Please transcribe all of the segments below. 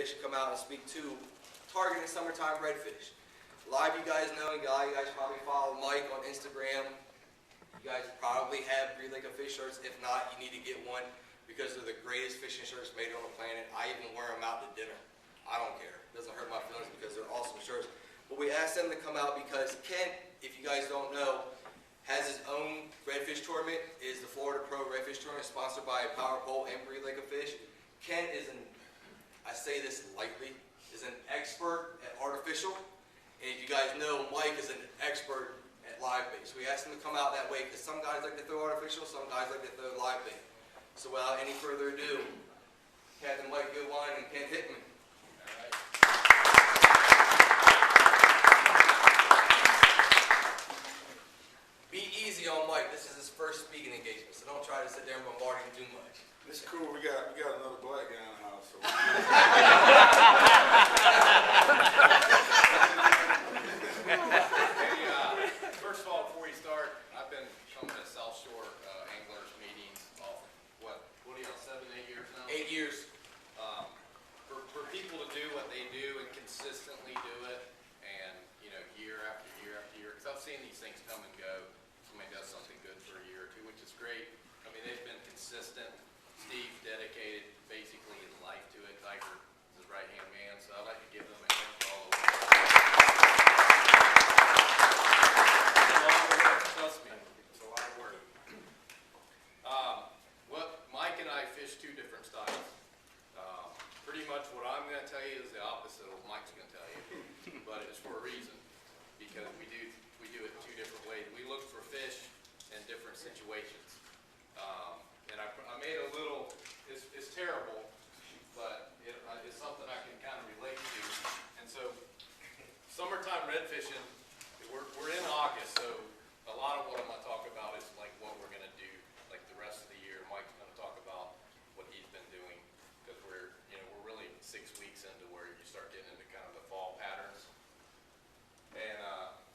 redfish come out and speak to targeting summertime redfish. A lot of you guys know, and a lot of you guys probably follow Mike on Instagram. You guys probably have Breed Like a Fish shirts. If not, you need to get one because they're the greatest fishing shirts made on the planet. I even wear them out to dinner. I don't care. It doesn't hurt my feelings because they're awesome shirts. But we asked them to come out because Kent, if you guys don't know, has his own redfish tournament. It is the Florida Pro Redfish Tournament sponsored by Power Pole and Breed Like a Fish. Kent is I say this lightly, is an expert at artificial. And if you guys know, Mike is an expert at live bait. So we asked him to come out that way because some guys like to throw artificial, some guys like to throw live bait. So without any further ado, Captain Mike Goodwine and Kent Hickman. All right. Be easy on Mike. This is his first speaking engagement, so don't try to sit there and bombard him too much. This is cool. We got another black guy in the house. So first of all, before you start, I've been coming to Southshore Anglers meetings what are you on, 7, 8 years now? 8 years. For people to do what they do and consistently do it, and year after year after year, because I've seen these things come and go. Somebody does something good for a year or two, which is great. I mean, they've been consistent. Steve dedicated basically his life to it. Tiger is his right-hand man, so I'd like to give them a hand for all the work. Trust me, it's a lot of work. Mike and I fish two different styles. Pretty much what I'm going to tell you is the opposite of what Mike's going to tell you, but it's for a reason, because we do it two different ways. We look for fish in different situations. And I made a little, it's terrible, but it's something I can kind of relate to. And so, summertime redfishing, we're in August, so a lot of what I'm going to talk about is like what we're going to do like the rest of the year. Mike's going to talk about what he's been doing, because we're really 6 weeks into where you start getting into kind of the fall patterns. And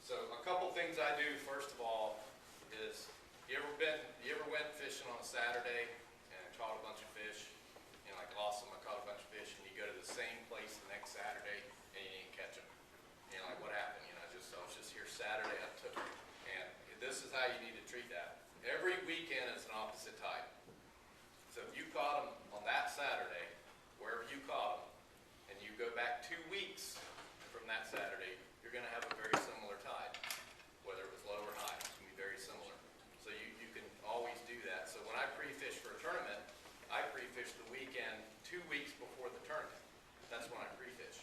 so a couple things I do, first of all, is you ever went fishing on a Saturday and caught a bunch of fish, like lost them, I caught a bunch of fish, and you go to the same place the next Saturday and you didn't catch them. Like what happened? I was just here Saturday, I took them. And this is how you need to treat that. Every weekend is an opposite tide. So if you caught them on that Saturday, wherever you caught them, and you go back 2 weeks from that Saturday, you're going to have a very similar tide. Whether it was low or high, it's going to be very similar. So you can always do that. So when I pre-fish for a tournament, I pre-fish the weekend 2 weeks before the tournament. That's when I pre-fish.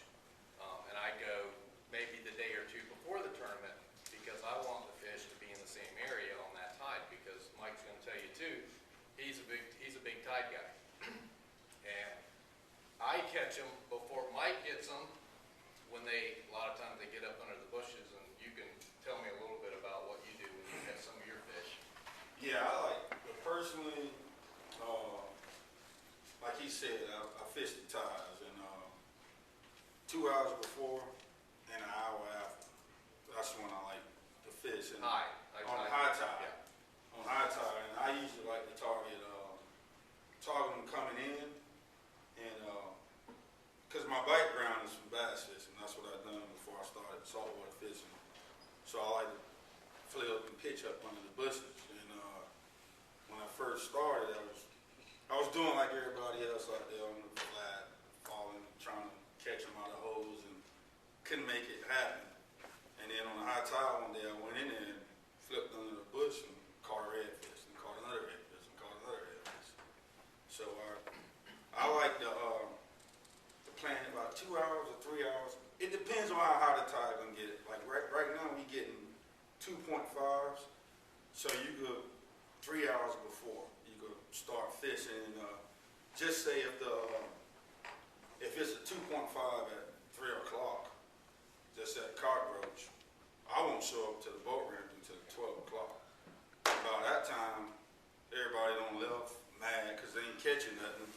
And I go maybe the day or two before the tournament because I want the fish to be in the same area on that tide, because Mike's going to tell you too, he's a big tide guy. And I catch them before Mike gets them when a lot of times they get up under the bushes, and you can tell me a little bit about what you do when you catch some of your fish. yeah, personally, like he said, I fish the tides, and 2 hours before and an hour after. That's when I like to fish. And on high tide. Yeah. On high tide, and I usually like to target them coming in, and because my background is from bass fishing, that's what I've done before I started saltwater fishing. So I like to flip and pitch up under the bushes. And when I first started, I was doing like everybody else out there on the flat, falling, trying to catch them out of holes, and couldn't make it happen. And then on the high tide one day, I went in there and flipped under the bush and caught a redfish, and caught another redfish, and caught another redfish. So I like to plan about 2 hours or 3 hours. It depends on how high the tide gonna get it. Like right now, we getting 2.5s, so you go 3 hours before you go start fishing. Just say if it's a 2.5 at 3 o'clock, just at cockroach, I won't show up to the boat ramp until 12 o'clock. By that time, everybody done left mad because they ain't catching nothing.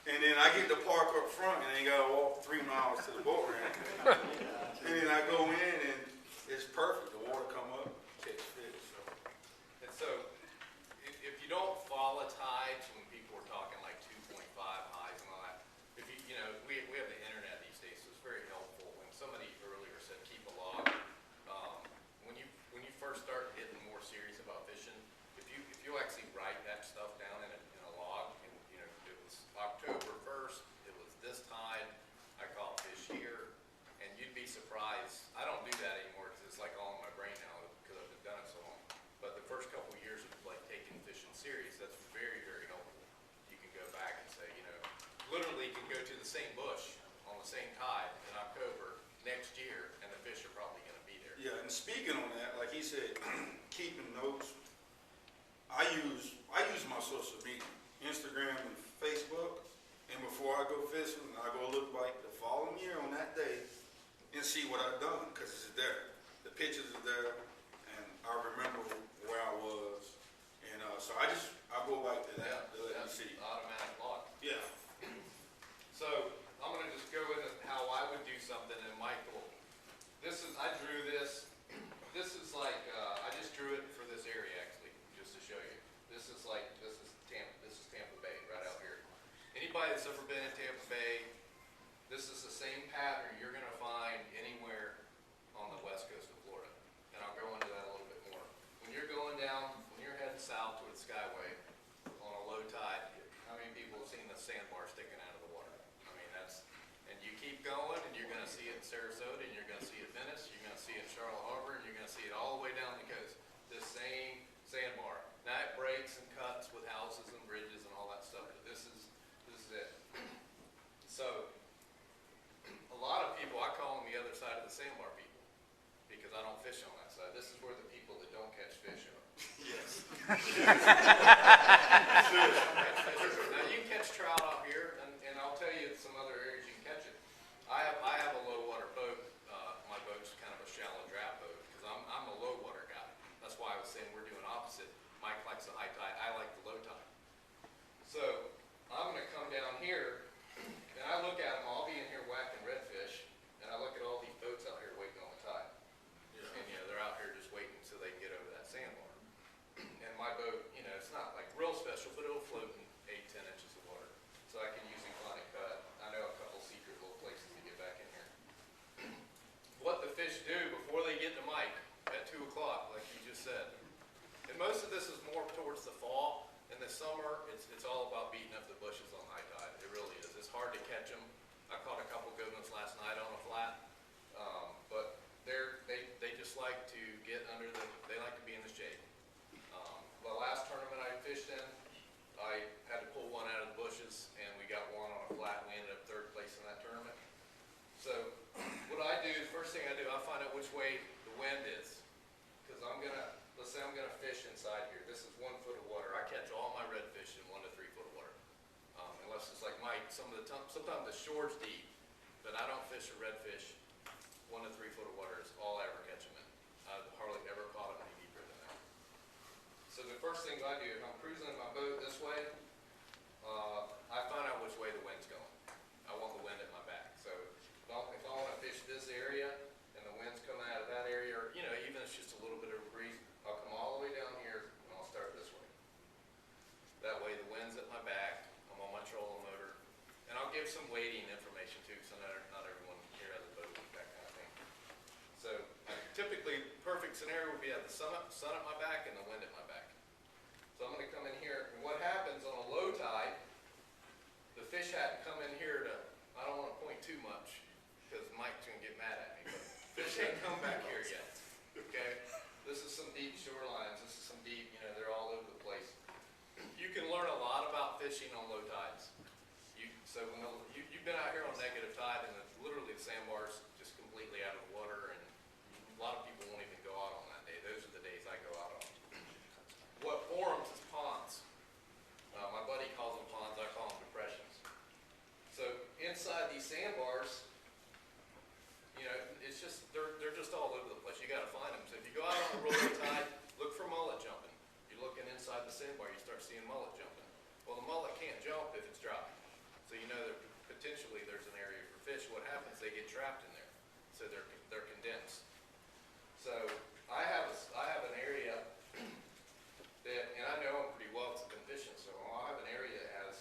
And then I get to park up front and they gotta walk 3 miles to the boat ramp. And then I go in and it's perfect. The water come up, catch fish. So if you don't follow tides, when people are talking like 2.5 highs and all the same bush on the same tide in October next year, and the fish are probably going to be there. Yeah, and speaking on that, like he said, keeping notes. I use my social media, Instagram and Facebook, and before I go fishing, I go look like the following year on that day and see what I've done, because it's there. The pictures are there, and I remember where I was, and so I go back to that to let me see. Automatic log. Yeah. So I'm going to just go into how I would do something, and Michael, I drew this. This is like, I just drew it for this area actually, just to show you. This is Tampa Bay right out here. Anybody that's ever been in Tampa Bay, this is the same pattern you're going to find anywhere on the west coast of Florida. And I'll go into that a little bit more. When you're going down, when you're heading south toward the Skyway on a low tide, how many people have seen the sandbar sticking out of the water? I mean, and you keep going, and you're going to see it in Sarasota, and you're going to see it in Venice, you're going to see it in Charlotte Harbor, and you're going to see it all the way down the coast. This same sandbar. Now it breaks and cuts with houses and bridges and all that stuff, but this is it. So a lot of people, I call them the other side of the sandbar people, because I don't fish on that side. This is where the people that don't catch fish are. Yes. Now you can catch trout out here, and I'll tell you some other areas you can catch it. I have a low water boat. My boat's kind of a shallow draft boat, because I'm a low water guy. That's why I was saying we're doing opposite. Mike likes the high tide, I like the low tide. So I'm going to come down here, and I look at them. I'll be in here whacking redfish, and I look at all these boats out here waiting on the tide. Yeah. And they're out here just waiting so they can get over that sandbar. And my boat, it's not like real special, but it'll float in 8-10 inches of water. So I can usually find a cut. I know a couple secret little places to get back in here. What the fish do before they get to Mike at 2 o'clock, like you just said. And most of this is more towards the fall. In the summer, it's all about beating up the bushes on high tide. It really is. It's hard to catch them. I caught a couple good ones last night on a flat, but they just like to get they like to be in the shade. The last tournament I fished in, I had to pull one out of the bushes, and we got one on a flat, and we ended up third place in that tournament. So what I do, first thing I do, I find out which way the wind is, because let's say I'm gonna fish inside here. This is 1 foot of water. I catch all my redfish in 1 to 3 foot of water. Unless it's like Mike, sometimes the shore's deep, but I don't fish a redfish 1 to 3 foot of water is all I ever catch them in. I've hardly ever caught them any deeper than that. So the first things I do, if I'm cruising in my boat this way, I find out which way the wind's going. I want the wind at my back. So if I want to fish this area and the wind's coming out of that area, or even if it's just a little bit of a breeze, I'll come all the way down here and I'll start this way. That way the wind's at my back, I'm on my trolling motor, and I'll give some weighting information too, so not everyone here has a boat, that kind of thing. So typically, perfect scenario would be at the sun at my back and the wind at my back. So I'm going to come in here, and what happens on a low tide, the fish hadn't come in here I don't want to point too much, because Mike's going to get mad at me, but fish ain't come back here yet, okay? This is some deep shorelines, this is some deep, they're all over the place. You can learn a lot about fishing on low tides. You've been out here on negative tide, and literally the sandbar's just completely out of the water, and a lot of people won't even go out on that day. Those are the days I go out on. What forms is ponds. My buddy calls them ponds, I call them depressions. So inside these sandbars, it's just, they're just all over the place. You gotta find them. So if you go out on a rolling tide, look for mullet jumping. You're looking inside the sandbar, you start seeing mullet jumping. Well, the mullet can't jump if it's dry. So that potentially there's an area for fish. What happens, they get trapped in there. So they're condensed. So I have an area that, and I know them pretty well because I've been fishing, so I have an area that has,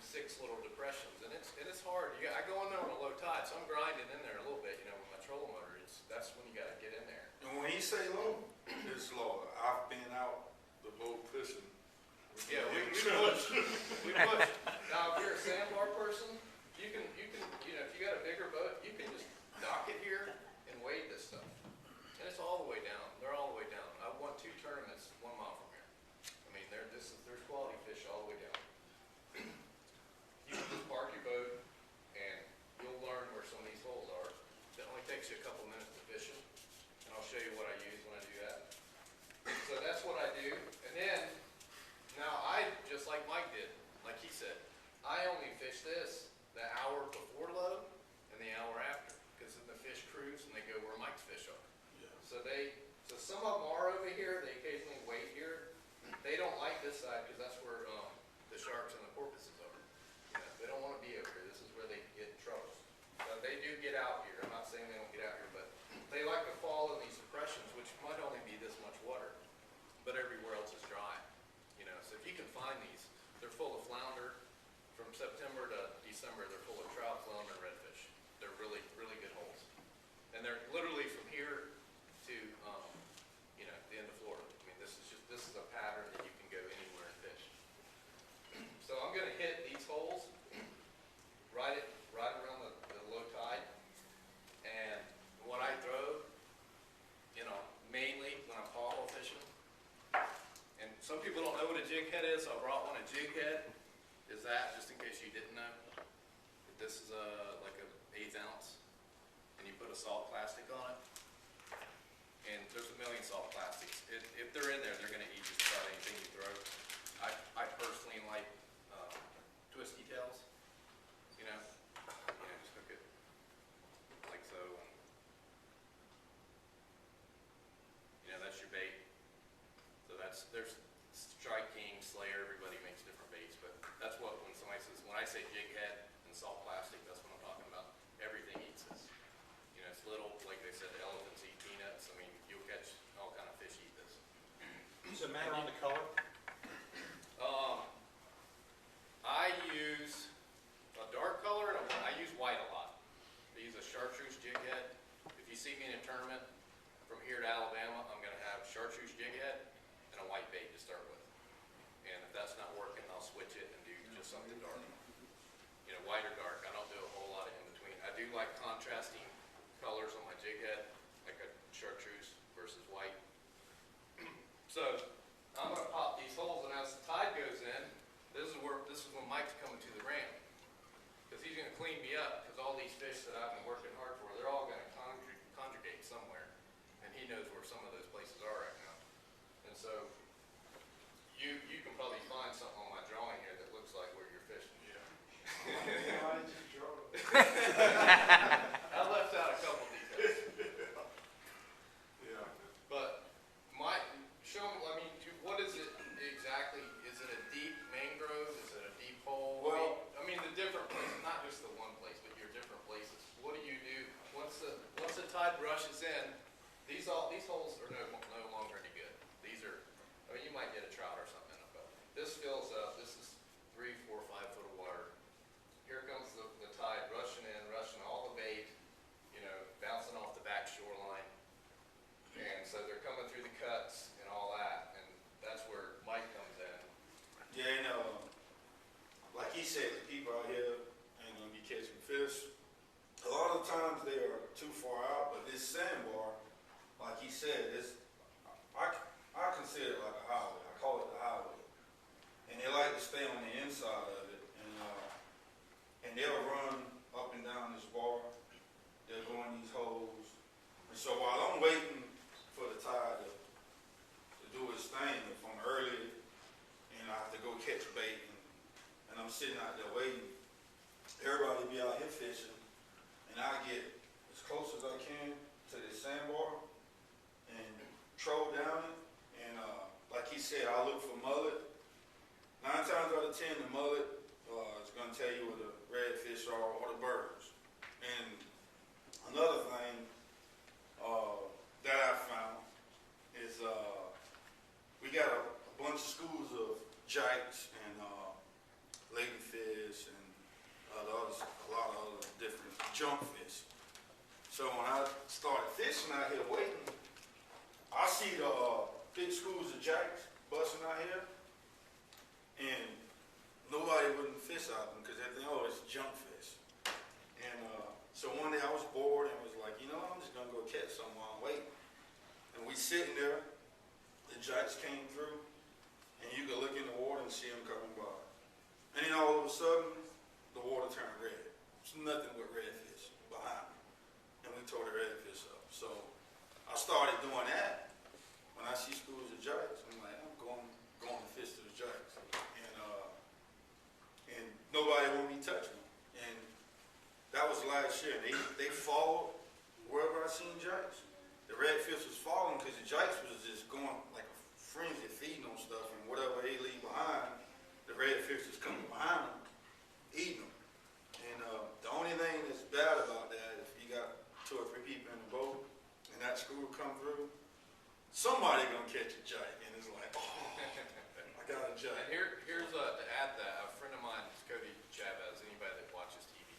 6 little depressions, and it's hard. I go in there on a low tide, so I'm grinding in there a little bit, with my trolling motor. That's when you got to get in there. And when he say low, it's low. I've been out the boat fishing. Yeah, we push. We push. Now, if you're a sandbar person, you can, if you got a bigger boat, you can just dock it here and wade this stuff. And it's all the way down. They're all the way down. I've won 2 tournaments 1 mile from here. I mean, there's quality fish all the way down. You can like he said, I only fish this the hour before load and the hour after, because then the fish cruise and they go where Mike's fish are. Yeah. So some of them are over here, they occasionally wait here. They don't like this side because that's where the sharks and the porpoises are. You know, they don't want to be over here. This is where they get in trouble. So they do get out here. I'm not saying they don't get out here, but they like to fall in these depressions, which might only be this much water, but everywhere else is dry. You know, so if you can find these, they're full of flounder. From September to December, they're full of trout, flounder, and redfish. They're really, really good holes, and they're literally from here to the end of Florida. I mean, this is a pattern that you can go anywhere and fish. So I'm going to hit these holes right around the low tide, and what I throw, mainly when I'm pothole fishing. And some people don't know what a jig head is, so I brought one. A jig head is that, just in case you didn't know. This is like an 1/8 ounce, and you put a salt plastic on it. And there's a million salt plastics. If they're in there, they're going to eat just about anything you throw. I personally like twisty tails. Just hook it like so. That's your bait. So there's Strike King, Slayer, everybody makes different baits, but that's what when I say jig head and salt plastic, that's what I'm talking about. Everything eats this. It's little, like they said, elephants eat peanuts. I mean, you'll catch all kind of fish eat this. Does it matter on the color? I use a dark color and I use white a lot. I use a chartreuse jig head. If you see me in a tournament from here to Alabama, I'm going to have chartreuse jig head and a white bait to start with. And if that's not working, I'll switch it and do just something dark. White or dark. I don't do a whole lot of in between. I do like contrasting colors on my jig head, like a chartreuse versus white. So I'm going to pop these holes, and as the tide goes in, this is when Mike's coming to the ramp, because he's going to clean me up, because all these fish that I've been working hard for, they're all going to conjugate somewhere, and he knows where some of those places are right now. And so you can probably find something on my drawing here that looks like where you're fishing. Why did you draw it? I left out a couple details. Yeah. But show me, what is it exactly? Is it a deep mangrove? Is it a deep hole? Well, the different places, not just the one place, but your different places. What do you do once the tide rushes in? These holes are no longer any good. These are, you might get a trout or something in them, but this fills up. This is 3, 4, 5 foot of water. Here comes the tide rushing in, rushing all the bait, bouncing off the back shoreline. And so they're coming through the cuts and all that, and that's where Mike comes in. Yeah, like he said, the people out here ain't gonna be catching fish. A lot of times they are too far out, but this sandbar, like he said, I consider it like a highway. I call it the highway. And they like to stay on the inside of it, and they'll run up and down this bar. They'll go in these holes. And so while I'm waiting for the tide to do its thing from early, and I have to go catch bait, and I'm sitting out there waiting, everybody be out here fishing, and I get as close as I can to this sandbar and troll down it, and like he said, I look for mullet. 9 times out of 10, the mullet is going to tell you where the redfish are or the birds. And another thing that I found is we got a bunch of schools of jikes and ladyfish and a lot of other different junk fish. So when I started fishing out here waiting, I see the big schools of jikes busting out here, and nobody wouldn't fish out them because they think, oh, it's junk fish. And so one day I was bored and was like, I'm just gonna go catch some while I'm waiting. And we sitting there, the jikes came through, and you could look in the water and see them coming by. And then all of a sudden, the water turned red. There's nothing but redfish behind me. And we tore the redfish up. So I started doing that. When I see schools of jikes, I'm like, I'm going to fish those jikes. And last year, and they followed wherever I seen jikes. The redfish was following because the jikes was just going like a frenzy, feeding on stuff, and whatever they leave behind, the redfish was coming behind them, eating them. And the only thing that's bad about that, if you got 2 or 3 people in the boat, and that school come through, somebody gonna catch a jike, and it's like, oh, I got a jike. And here's to add that, a friend of mine, Cody Chavez, anybody that watches TV,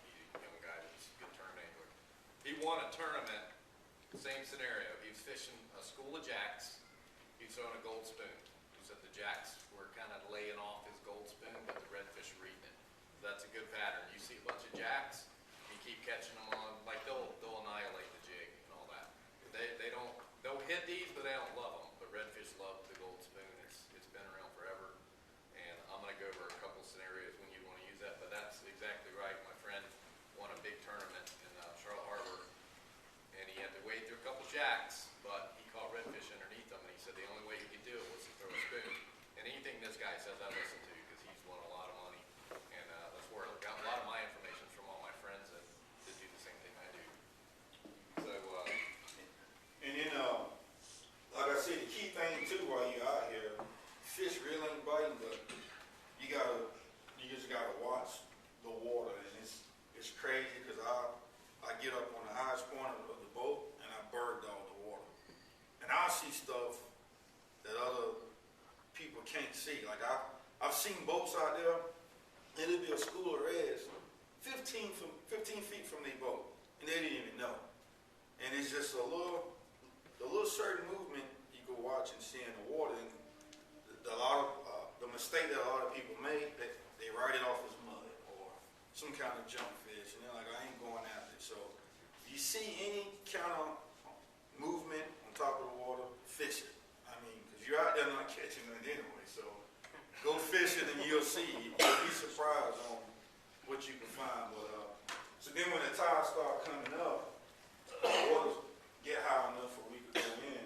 he's a young guy, he's a good tournament angler. He won a tournament, same scenario. He was fishing a school of jacks. He was throwing a gold spoon. He said the jacks were kind of laying off his gold spoon, but the redfish were eating it. So that's a good pattern. You see a bunch of jacks, you keep catching them on, like they'll annihilate the jig and all that. They'll hit these, but they don't love them. But redfish love the gold spoon. It's been around forever. And I'm going to go over a couple scenarios when you want to use that. But that's exactly right. My friend won a big tournament in Charlotte Harbor, and he had to wade through a couple jacks, but he caught redfish underneath them, and he said the only way he could do it was to throw a spoon. And anything this guy says I listen to, because he's won a lot of money, and that's where I got a lot of my information from, all my friends that do the same thing I do. So, And then, like I said, the key thing too while you're out here, fish really ain't biting, but you just gotta watch the water, and it's crazy because I get up on the highest point of the boat and I bird dog the water, and I see stuff that other people can't see. Like I've seen boats out there, and it'll be a school of reds 15 feet from their boat, and they didn't even know. And it's just a little certain movement you can watch and see in the water. And the mistake that a lot of people make, they write it off as mud or some kind of junk fish, and they're like, I ain't going after it. So if you see any kind of movement on top of the water, fish it. I mean, because you're out there not catching it anyway. So go fish it and you'll see. You'll be surprised on what you can find. But so then when the tides start coming up, the waters get high enough for we could go in.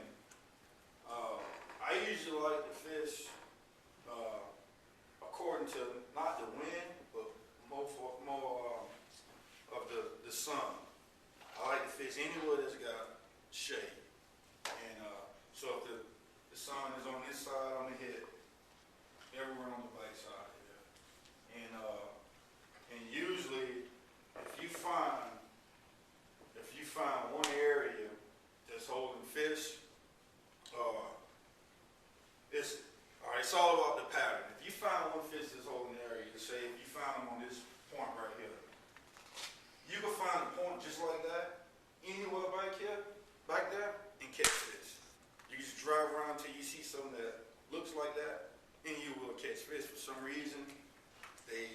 I usually like to fish according to not the wind, but more of the sun. I like to fish anywhere that's got shade. And so if the sun is on this side, on the head, everywhere on the back side here. And usually if you find one area that's holding fish, it's all about the pattern. If you find one fish that's holding the area, say if you find them on this point right here, you can find a point just like that anywhere back there, and catch fish. You just drive around till you see something that looks like that, and you will catch fish. For some reason, they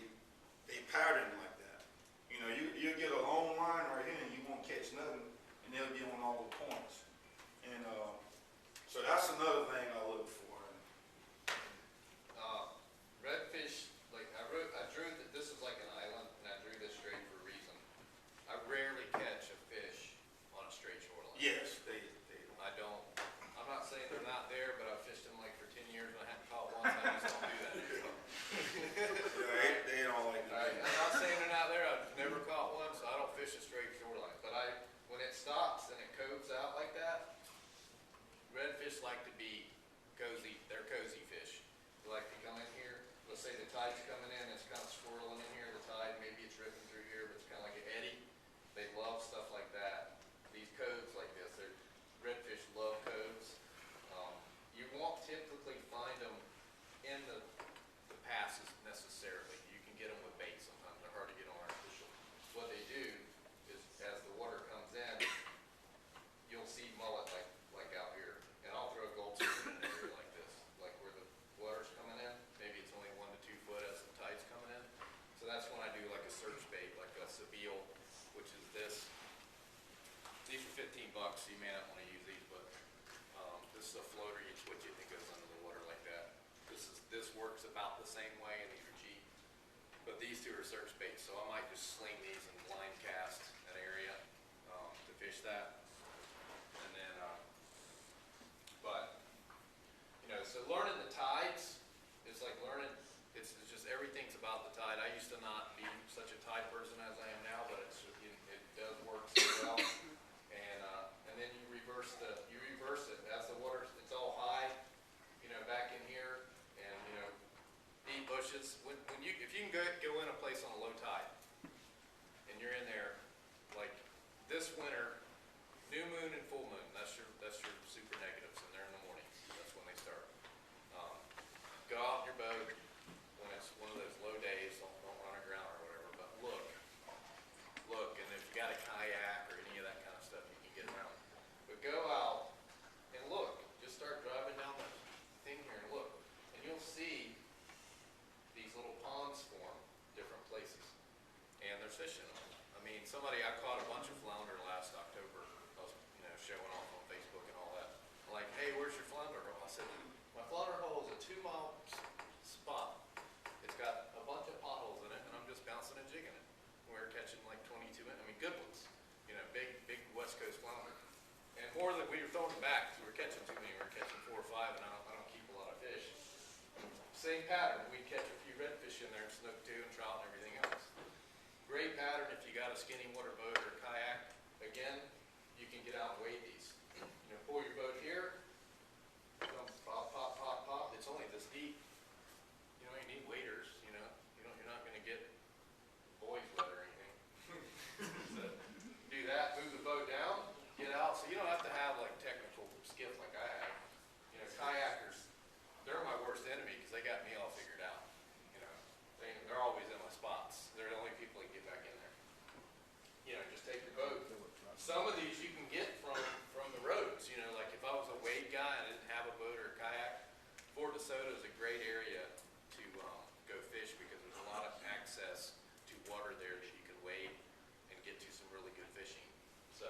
pattern like that. You know, you'll get a long line right here, and you won't catch nothing, and they'll be on all the points. And so that's another thing I look for. redfish, like I drew that this is like an island, and I drew this straight for a reason. I rarely catch a fish on a straight shoreline. Yes, I don't. I'm not saying they're not there, but I've fished them like for 10 years and I haven't caught one. So I just don't do that. they don't like that. I'm not saying they're not there. I've never caught one, so I don't fish a straight shoreline. But when it stops and it coves out like that, redfish like to be cozy. They're cozy fish. They like to come in here. Let's say the tide's coming in, it's kind of swirling in here. The tide, maybe it's ripping through here, but it's kind of like an eddy. They love stuff like that. These coves like this, redfish love coves. You won't typically find them in the passes necessarily. You can get them with bait sometimes. They're hard to get on artificial. What they do is, as the water comes in, you'll see mullet like out here. And I'll throw a gold spoon in an area like this, like where the water's coming in. Maybe it's only 1 to 2 foot as the tide's coming in. So that's when I do like a search bait, like a Seville, which is this. These are $15, so you may not want to use these, but this is a floater. You switch it and it goes under the water like that. This works about the same way, and these are cheap. But these two are search baits, so I might just sling these and blind cast an area to fish that. And then, so learning the tides is like learning. It's just everything's about the tide. I used to not be such a tide person as I am now, but it's bushes. If you can go in a place on a low tide, and you're in there, like this winter, new moon and full moon, that's your super negatives, and they're in the morning. That's when they start. Go out in your boat when it's one of those low days. Don't run aground or whatever, but look, and if you got a kayak or any of that kind of stuff, you can get around. But go out and look. Just start driving down the thing here and look, and you'll see these little ponds form different places, and there's fish in them. I mean, I caught a bunch of flounder last October. I was, showing off on Facebook and all that. I'm like, hey, where's your flounder hole? I said, my flounder hole is a 2-mile spot. It's got a bunch of potholes in it, and I'm just bouncing and jigging it. We're catching like 22 inch, good ones, big West Coast flounder. And more than we were throwing them back, we were catching too many. We were catching 4 or 5, and I don't keep a lot of fish. Same pattern. We'd catch a few redfish in there, and snook too, and trout and everything else. Great pattern if you got a skinny water boat or a kayak. Again, you can get out and wade these. Pull your boat here, pop, pop, pop, pop. It's only this deep. You need waders. You're not going to get boys wet or anything. So do that. Move the boat down. Get out. So you don't have to have like technical skills like I have. Kayakers, they're my worst enemy because they got me all figured out. They're always in my spots. They're the only people that get back in there. Just take your boat. Some of these you can get from the roads. Like if I was a wade guy and I didn't have a boat or a kayak, Fort DeSoto is a great area to go fish because there's a lot of access to water there that you can wade and get to some really good fishing. So,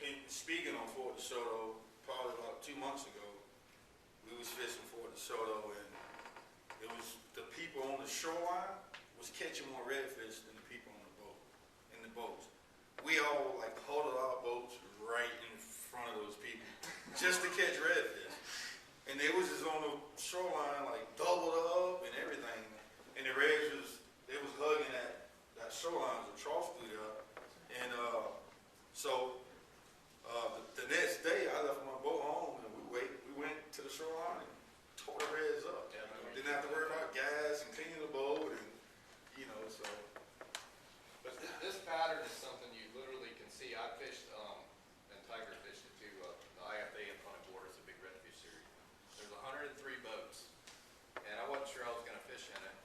And speaking on Fort DeSoto, probably about 2 months ago, we was fishing Fort DeSoto, and it was the people on the shoreline was catching more redfish than the people on the boats. We all huddled our boats right in front of those people just to catch redfish. And they was just on the shoreline doubled up and everything. And the reds they was hugging that shoreline, the trough through there. And so the next day I left my boat home and we went to the shoreline and tore the reds up. Yeah, Didn't have to worry about gas and cleaning the boat and so. but this pattern is something you literally can see. I fished and Tiger fished it too. The IFA in front of Board is a big redfish series. There's 103 boats, and I wasn't sure I was going to fish in it.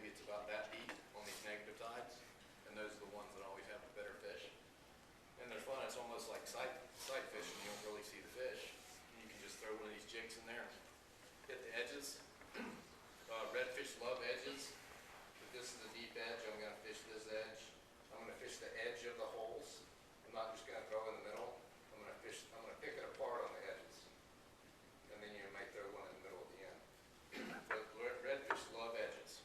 gets about that deep on these negative tides, and those are the ones that always have the better fish. And they're fun. It's almost like sight fishing. You don't really see the fish. You can just throw one of these jigs in there, hit the edges. Redfish love edges. If this is a deep edge, I'm going to fish this edge. I'm going to fish the edge of the holes. I'm not just going to throw in the middle. I'm going to pick it apart on the edges. And then you might throw one in the middle at the end. But redfish love edges.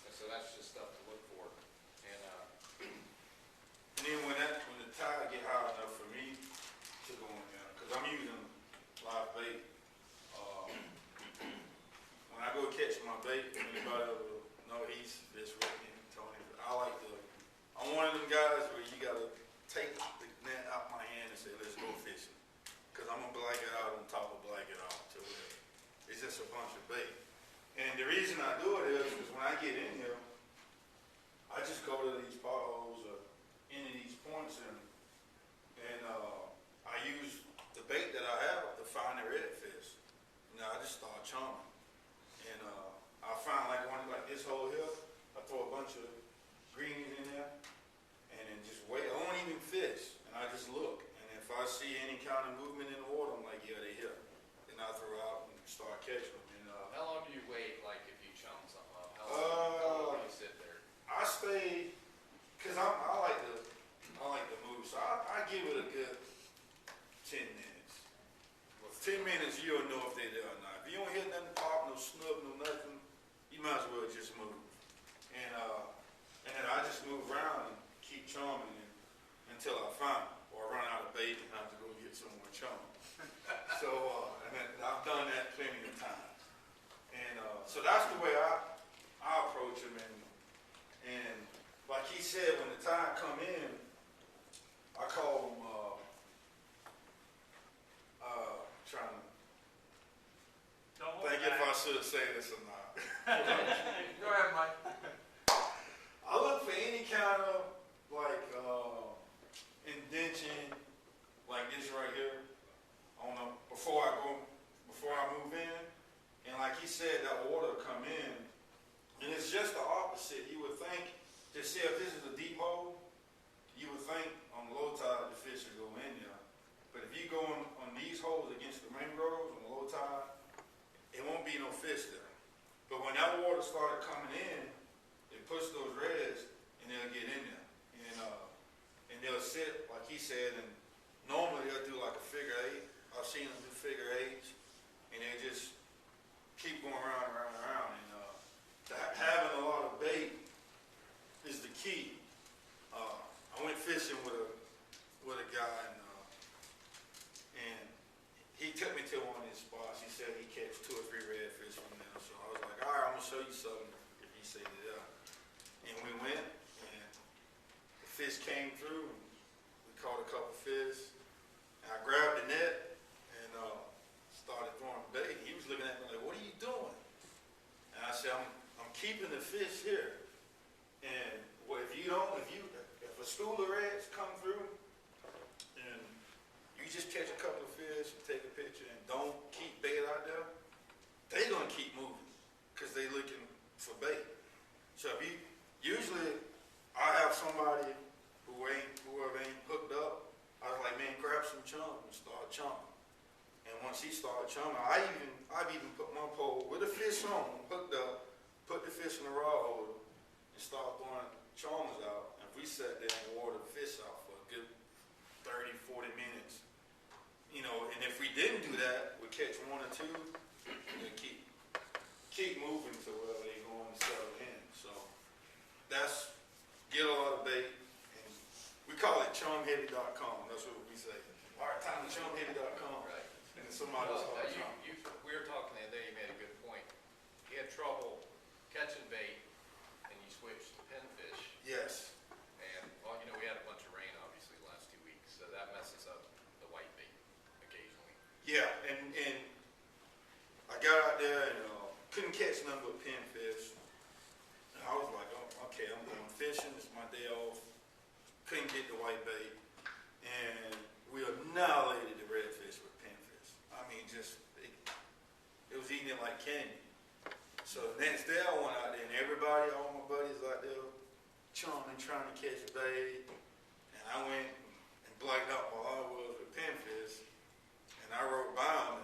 And so that's just stuff to look for. And then when the tide get high enough for me to go in there, because I'm using live bait. When I go catch my bait, anybody ever know he's fish with me, Tony. I'm one of them guys where you gotta take the net out my hand and say, let's go fishing. Because I'm gonna black it out on top of black it out. So it's just a bunch of bait. And the reason I do it is because when I get in here, I just go to these potholes or into these points and I use the bait that I have to find the redfish. I just start chumming. And I find like this hole here, I throw a bunch of greenies in there and then just wait. I don't even fish. And I just look. And if I see any kind of movement in the water, I'm like, yeah, they're here. Then I throw out and start catching them. And, how long do you wait, like if you chum something up? How long do you sit there? I stay, because I like to move. So I give it a good 10 minutes. Well, 10 minutes, you'll know if they're there or not. If you don't hear nothing pop, no snub, no nothing, you might as well just move. And then I just move around and keep chumming until I find it, or I run out of bait and have to go get some more chum. So, and then I've done that plenty of times. And so that's the way I approach them. And like he said, when the tide come in, I call them, trying to think if I should say this or not. Go ahead, Mike. I look for any kind of like indention, like this right here, before I move in. And like he said, that water will come in, and it's just the opposite. You would think, just say if this is a deep hole, you would think on low tide the fish would go in there. But if you go on these holes against the mangroves on low tide, it won't be no fish there. But when that water started coming in, it pushed those reds, and they'll get in there. And they'll sit, like he said, and normally they'll do like a figure eight. I've seen them do figure eights, and they just keep going around and around and around. And having a lot of bait is the key. I went fishing with a guy, and he took me to one of his spots. He said he catch 2 or 3 redfish from there. So I was like, all right, I'm gonna show you something if he said it. And we went, and the fish came through. And we caught a couple fish. And I grabbed the net and started throwing bait. He was looking at me like, "What are you doing?" And I said, "I'm keeping the fish here. And if a school of reds come through, and you just catch a couple of fish and take a picture and don't keep bait out there, they gonna keep moving because they looking for bait. So usually I have somebody whoever ain't hooked up. I was like, man, grab some chum and start chumming. And once he started chumming, I've even put my pole with a fish on, hooked up, put the fish in the rod holder, and start throwing chummers out. And if we sat there and wore the fish out for a good 30, 40 minutes, and if we didn't do that, we'd catch 1 or 2 and keep moving to where they going to settle in. So that's get a lot of bait, and we call it chumheavy.com. That's what we say. All right, time to chumheavy.com. Right. And then somebody else started we were talking the other day, you made a good point. You had trouble catching bait, and you switched to pinfish. Yes. And, well, we had a bunch of rain, obviously, the last 2 weeks, so that messes up the white bait occasionally. Yeah, and I got out there and couldn't catch nothing but pinfish. And I was like, oh, okay, I'm going fishing. It's my day off. Couldn't get the white bait. And we annihilated the redfish with pinfish. I mean, it was eating it like candy. So the next day I went out there and everybody everybody, all my buddies out there chumming, trying to catch bait. And I went and blacked out my live wells with pinfish. And I wrote by them.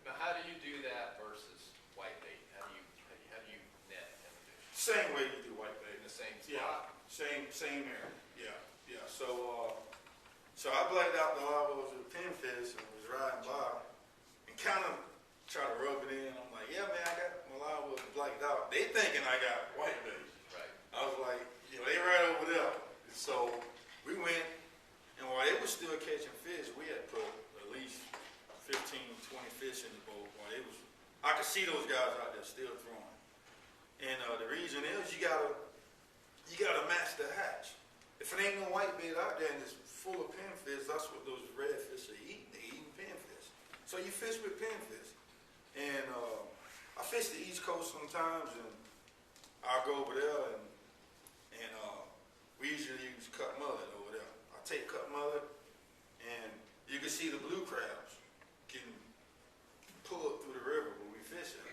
Now, how do you do that versus whitebait? How do you net pinfish? Same way you do whitebait. In the same Yeah, spot? same area. Yeah. So I blacked out the live wells with pinfish and was riding by and kind of tried to rub it in. I'm like, yeah, man, I got my live wells blacked out. They thinking I got whitebait. Right. I was like, they right over there. So we went, and while they were still catching fish, we had put at least 15, 20 fish in the boat. I could see those guys out there still throwing. And the reason is you gotta match the hatch. If it ain't no whitebait out there and it's full of pinfish, that's what those redfish are eating. They're eating pinfish. So you fish with pinfish. And I fish the East Coast sometimes, and I'll go over there and we usually use cut mullet over there. I take cut mullet, and you can see the blue crabs getting pulled through the river when we fish it.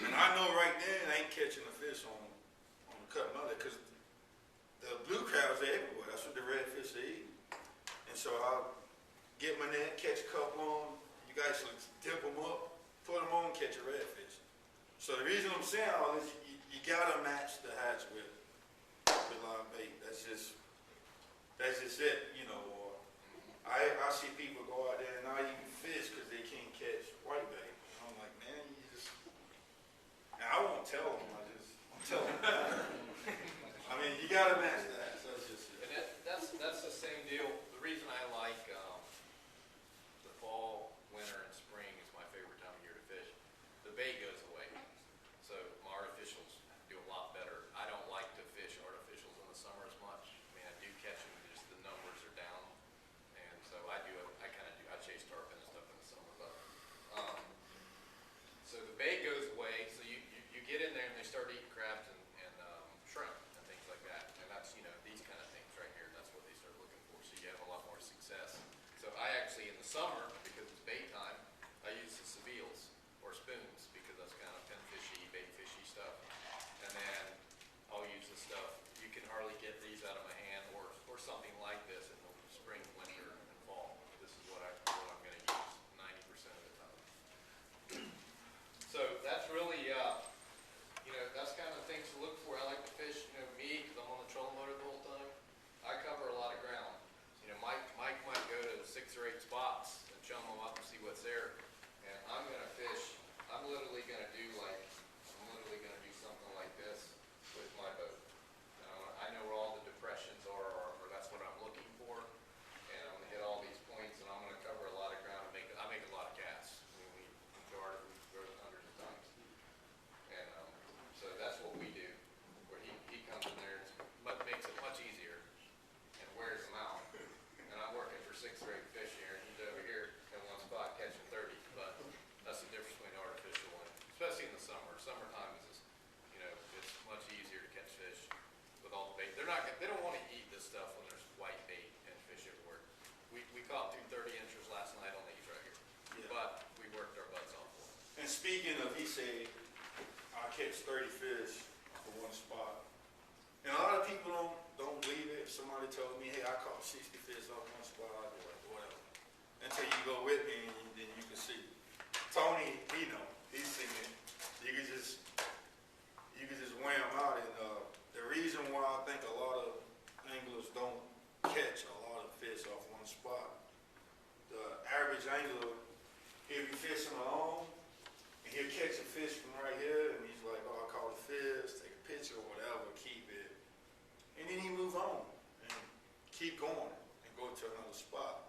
And I know right then I ain't catching a fish on the cut mullet because the blue crabs are everywhere. That's what the redfish are eating. And so I'll get my net, catch a couple on. You guys should dip them up, put them on, catch a redfish. So the reason I'm saying all this, you gotta match the hatch with live bait. That's just it, you know. Or I see people go out there and not even fish because they can't catch whitebait. I'm like, man, you just. And I won't tell them. I'm telling them. I mean, you gotta match that. So that's just it. And that's the same deal. The reason I like the fall, winter, and spring is my favorite time of year to fish. The bait goes away, so my artificials do a lot better. I don't like to fish artificials in the summer as much. I mean, I do catch them, just the numbers are down, and so I chase tarpon and stuff in the summer. But so the bait goes away, so you get in there and they start eating crabs and shrimp and things like that, and that's these kind of things right here. That's what they start looking for. So you have a lot more success. So I actually in the summer, because it's bait time, I use the seals or spoons because that's kind of pinfishy, bait fishy stuff. And then I'll use the stuff. You can hardly get these out of my hand or something like this in the spring, winter, and fall. This is what I'm going to use 90% of the time. So that's really, that's kind of things to look for. I like to fish, me, because I'm on the trolling motor the whole time. I cover a lot of ground. Mike might go to 6 or 8 spots and chum them up and see what's there. And I'm going to fish. I'm literally going to do something like this with my boat. I know where all the depressions are, or that's what I'm looking for. And I'm going to hit all these points, and I'm going to cover a lot of ground. I make a lot of casts. I mean, we throw it hundreds of times. And so that's what we do. Where he comes in there and makes it much easier and wears them out. And I'm working for 6 or 8 fish here, and he's over here in one spot catching 30. But that's the difference between artificial and, especially in the summer. Summertime is just, it's much easier to catch fish with all the bait. They don't want to eat this stuff when there's white bait and fish everywhere. We caught 2 30-inchers last night on these right here. Yeah. But we worked our butts off for it. And speaking of, he said, I catch 30 fish for one spot. And a lot of people don't believe it. If somebody told me, hey, I caught 60 fish off one spot, I'd be like, whatever. Until you go with me, and then you can see. Tony, he's seen it. You can just weigh them out. And the reason why I think a lot of anglers don't catch a lot of fish off one spot, the average angler, he'll be fishing alone, and he'll catch a fish from right here, and he's like, oh, I caught a fish, take a picture or whatever, keep it. And then he move on and keep going and go to another spot.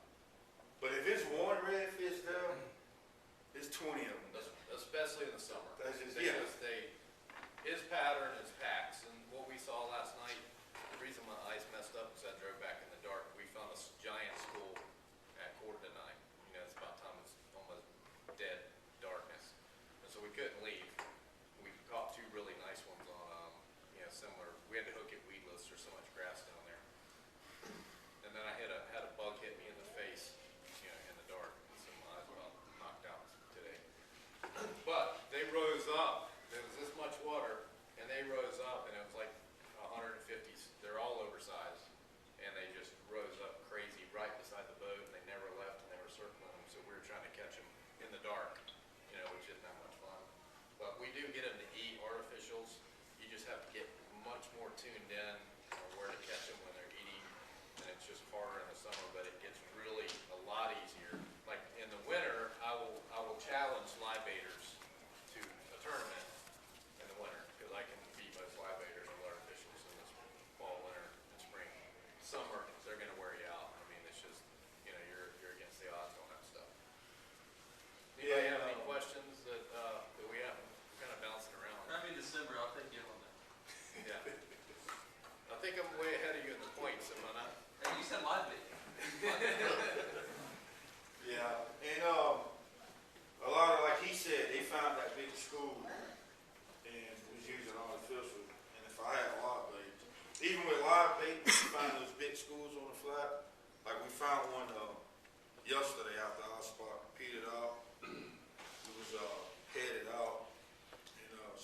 But if it's one redfish there, it's 20 of them. Especially in the summer. That's just, His pattern is packs, and what we saw last night, the reason my eyes messed up is I drove back in the dark. We found a giant school at 8:45. It's about time it's almost dead darkness, and so we couldn't leave. We caught 2 really nice ones on, similar. We had to hook it weedless. There's so much grass down there. And then I had a bug hit me in the face, in the dark, and so my eyes were all knocked out today. But they rose up. There was this much water, and they rose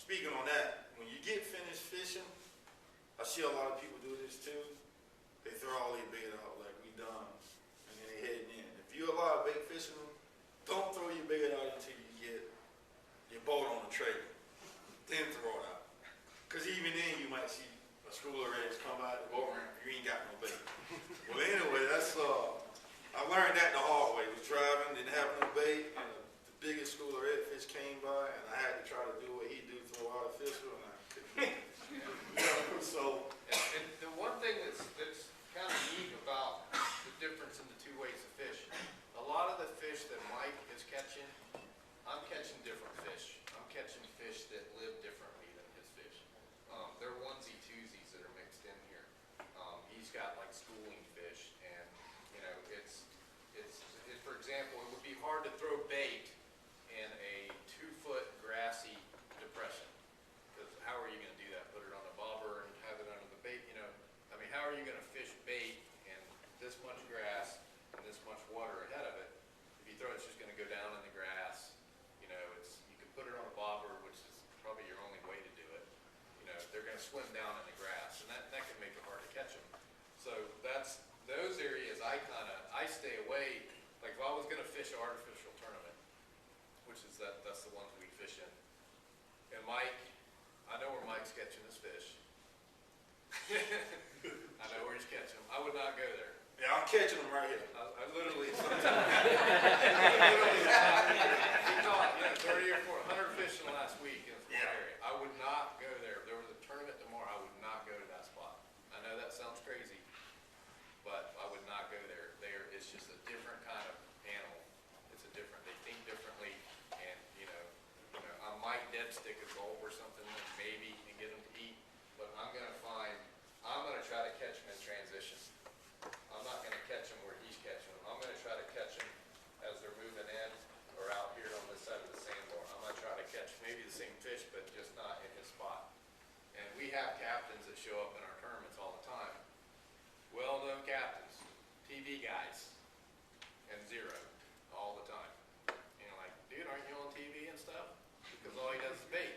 speaking on that, when you get finished fishing, I see a lot of people do this too. They throw all their bait out like we done, and then they heading in. If you're a lot of bait fishing, don't throw your bait out until you get your boat on the trailer. Then throw it out. Because even then you might see a school of reds come out the boat ramp, you ain't got no bait. Well anyway, that's I learned that the hard way. Was driving, didn't have no bait, and the biggest school of redfish came by, and I had to try to do what he do, throw out a fish, and I couldn't. So and the one thing that's kind of neat about the difference in the two ways of fish, a lot of the fish that Mike is catching, I'm catching different fish. I'm catching fish that live differently than his fish. They're onesie-twosies that are mixed in here. He's got like schooling fish, and you know, it's for example, it would be hard to throw bait in a 2-foot grassy depression. Because how are you going to do that? Put it on a bobber and have it under the bait? You know, I mean, how are you going to fish bait in this much grass and this much water ahead of it? If you throw it, it's just going to go down in the grass. You know, you can put it on a bobber, which is probably your only way to do it. You know, they're going to swim down in the grass, and that can make it hard to catch them. So that's those areas I stay away. Like if I was going to fish an artificial tournament, which is that's the ones we fish in. And Mike, I know where Mike's catching his fish. I know where he's catching them. I would not go there. yeah, I'm catching them right here. I literally sometimes he caught 30 or 400 fish in the last week in this one area. I would not go there. If there was a tournament tomorrow, I would not go to that spot. I know that sounds crazy, but I would not go there. It's just a different kind of animal. They think differently, and I might dead stick a gulp or something maybe and get them to eat, but I'm gonna try to catch them in transition. I'm not gonna catch them where he's catching them. I'm gonna try to catch them as they're moving in or out here on this side of the sandbar. I'm gonna try to catch maybe the same fish, but just not in his spot. And we have captains that show up in our tournaments all the time. Well-known captains, TV guys, and zero all the time. You know, like, dude, aren't you on TV and stuff? Because all he does is bait.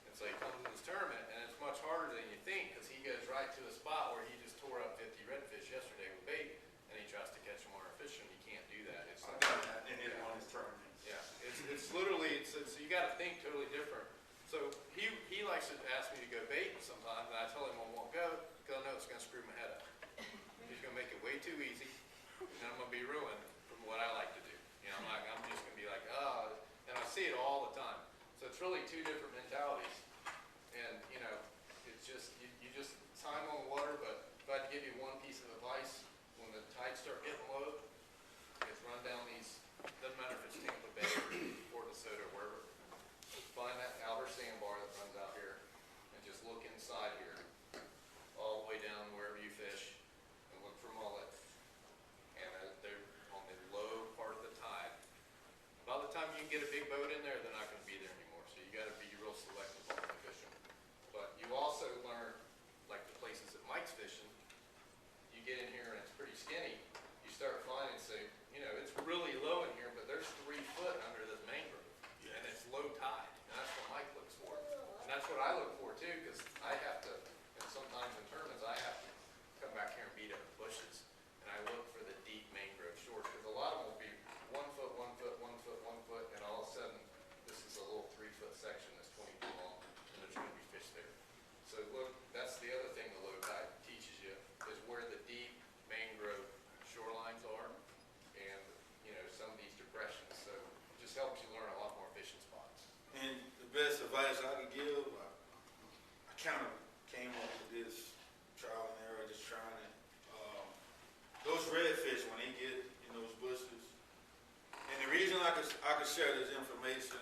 And so he comes to this tournament, and it's much harder than you think, because he goes right to a spot where he just tore up 50 redfish yesterday with bait, and he tries to catch them on our fish, and you can't do that. It's I've done that in one of his tournaments. yeah, it's literally, you got to think totally different. So he likes to ask me to go baiting sometimes, and I tell him I won't go, because I know it's going to screw my head up. He's going to make it way too easy, and I'm going to be ruined from what I like to do. You know, I'm just going to be like, oh, and I see it all the time. So it's really two different mentalities, and you know, it's just you just time on water. But if I had to give you one piece of advice, when the tides start getting low, is run down these. Doesn't matter if it's Tampa Bay or DeSoto, wherever. Find that outer sandbar that runs out here, and just look inside here, all the way down wherever you fish, and look for mullet. And they're on the low part of the tide. By the time you can get a big boat in there, they're not going to be there anymore. So you got to be real selective on the fishing. But you also learn, like the places that Mike's fishing, you get in here and it's pretty skinny. You start finding, say, you know, it's really low in here, but there's 3 foot under this mangrove, and it's low tide. And that's what Mike looks for. And that's what I look for too, because I have to, and sometimes in tournaments, I have to come back here and beat up the bushes. And I look for the deep mangrove shores, because a lot of them will be 1 foot, 1 foot, 1 foot, 1 foot, and all of a sudden, this is a little 3-foot section that's 20 feet long, and there's going to be fish there. So look, that's the other thing the low tide teaches you, is where the deep mangrove shorelines are, and you know, some of these depressions. So it just helps you learn a lot more fishing spots. And the best advice I could give, I kind of came up with this trial and error, just trying it. Those redfish, when they get in those bushes, and the reason I could share this information,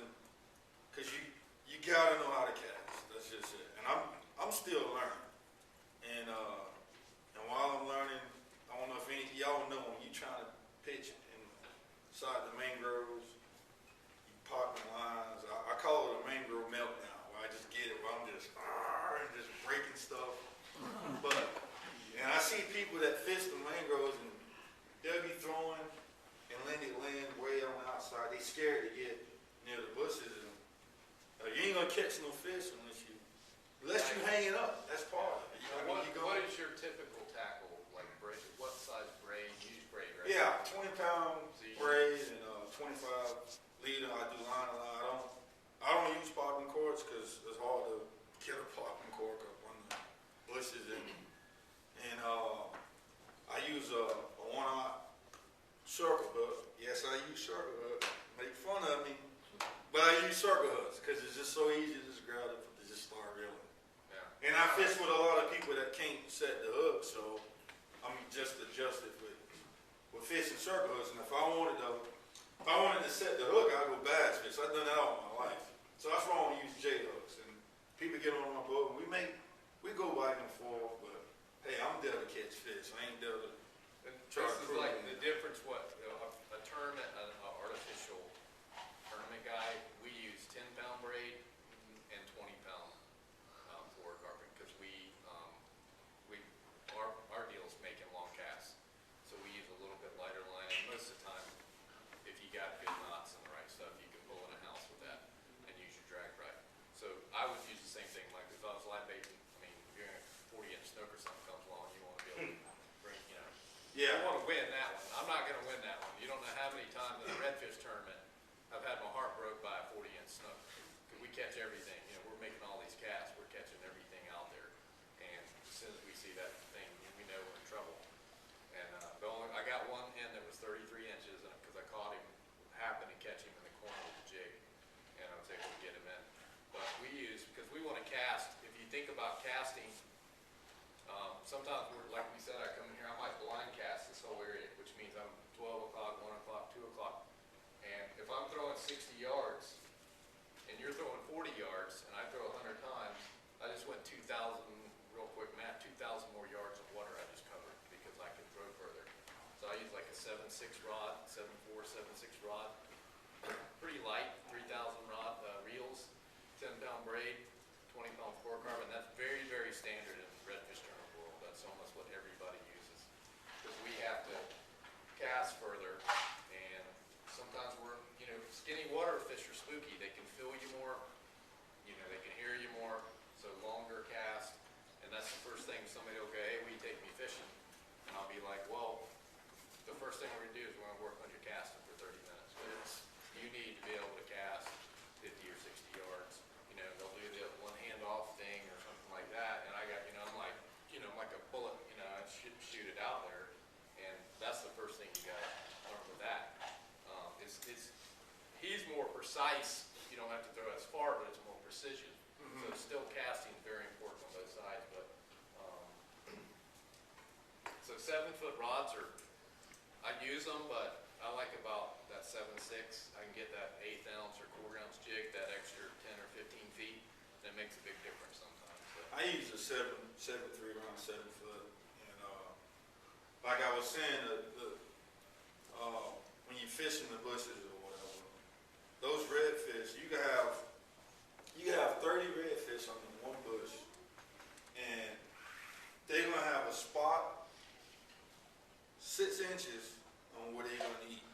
because you gotta know how to cast. That's just it. And I'm still learning. And while I'm learning, I don't know if any of y'all know, when you trying to pitch inside the mangroves, you pop the lines. I call it a mangrove meltdown, where I just get it, where I'm just breaking stuff. And I see people that fish the mangroves, and they'll be throwing and letting it land way on the outside. They scared to get near the bushes, and You ain't gonna catch no fish unless you hang it up. That's part of it. You know, What is your typical tackle, like braid? What size braid? You use braid, right? Yeah, 20-pound braid and 25-leader. I do line a line. I don't use popping corks because it's hard to get a popping cork up on the bushes and I use a one-aught circle hook. Yes, I use circle hook. Make fun of me, but I use circle hooks because it's just so easy to just grab it to just start reeling. Yeah. And I fish with a lot of people that can't set the hook, so I'm just adjusted with fishing circle hooks. And if I wanted to set the hook, I'd go bass fish. I've done that all my life. So that's why I don't use J hooks. And people get on my boat and we go back and forth, but hey, I'm there to catch fish. I ain't there to try to This is like the difference, a tournament, an artificial tournament guy, we use 10-pound braid and 20-pound fluorocarbon because our deal is making long casts. So we use a little bit lighter line, and most of the time, if you got good knots and the right stuff, you can pull in a house with that and use your drag right. So I would use the same thing, like if I was live baiting, I mean, if you're in a 40-inch snook or something comes along, you want to be able to bring, Yeah. I want to win that one. I'm not going to win that one. You don't know how many times in a redfish tournament I've had my heart broke by a 40-inch snook. Because we catch everything. We're making all these casts. We're catching everything out there. And as soon as we see that thing, we know we're in trouble. And I got one hen that was 33 inches because I caught him, happened to catch him in the corner with the jig. And I was able to get him in. But because we want to cast, if you think about casting, sometimes like we said, I come in here, I might blind cast this whole area, which means I'm 12 o'clock, 1 o'clock, 2 o'clock. And if I'm throwing 60 yards and you're throwing 40 yards and I throw 100 times, I just went 2,000, real quick math, 2,000 more yards of water I just covered because I could throw further. So I use like a 7.6 rod, 7.4, 7.6 rod, pretty light, 3,000 rod reels, 10-pound braid, 20-pound fluorocarbon. That's very, very standard in the redfish tournament world. That's almost what everybody uses because we have to cast further, and sometimes skinny water fish are spooky. They can feel you more, they can hear you more, so longer cast, and that's the first thing somebody will go, hey, will you take me fishing? And I'll be like, well, the first thing we're going to do is we're going to work on your casting for 30 minutes. But you need to be able to cast 50 or 60 yards. They'll do the one hand off thing or something like that, and I got, I'm like, like a bullet, I shoot it out there, and that's the first thing you got to learn with that. He's more precise. You don't have to throw as far, but it's more precision. Mm-hmm. So still casting is very important on both sides. But so 7-foot rods I use them, but I like about that 7.6. I can get that 1/8 ounce or 1/4 ounce jig, that extra 10 or 15 feet. That makes a big difference sometimes. But I use a 7.3 around 7 foot, and like I was saying, when you fish in the bushes or whatever, those redfish, you can have 30 redfish on one bush, and they're gonna have a spot 6 inches on what they're gonna eat.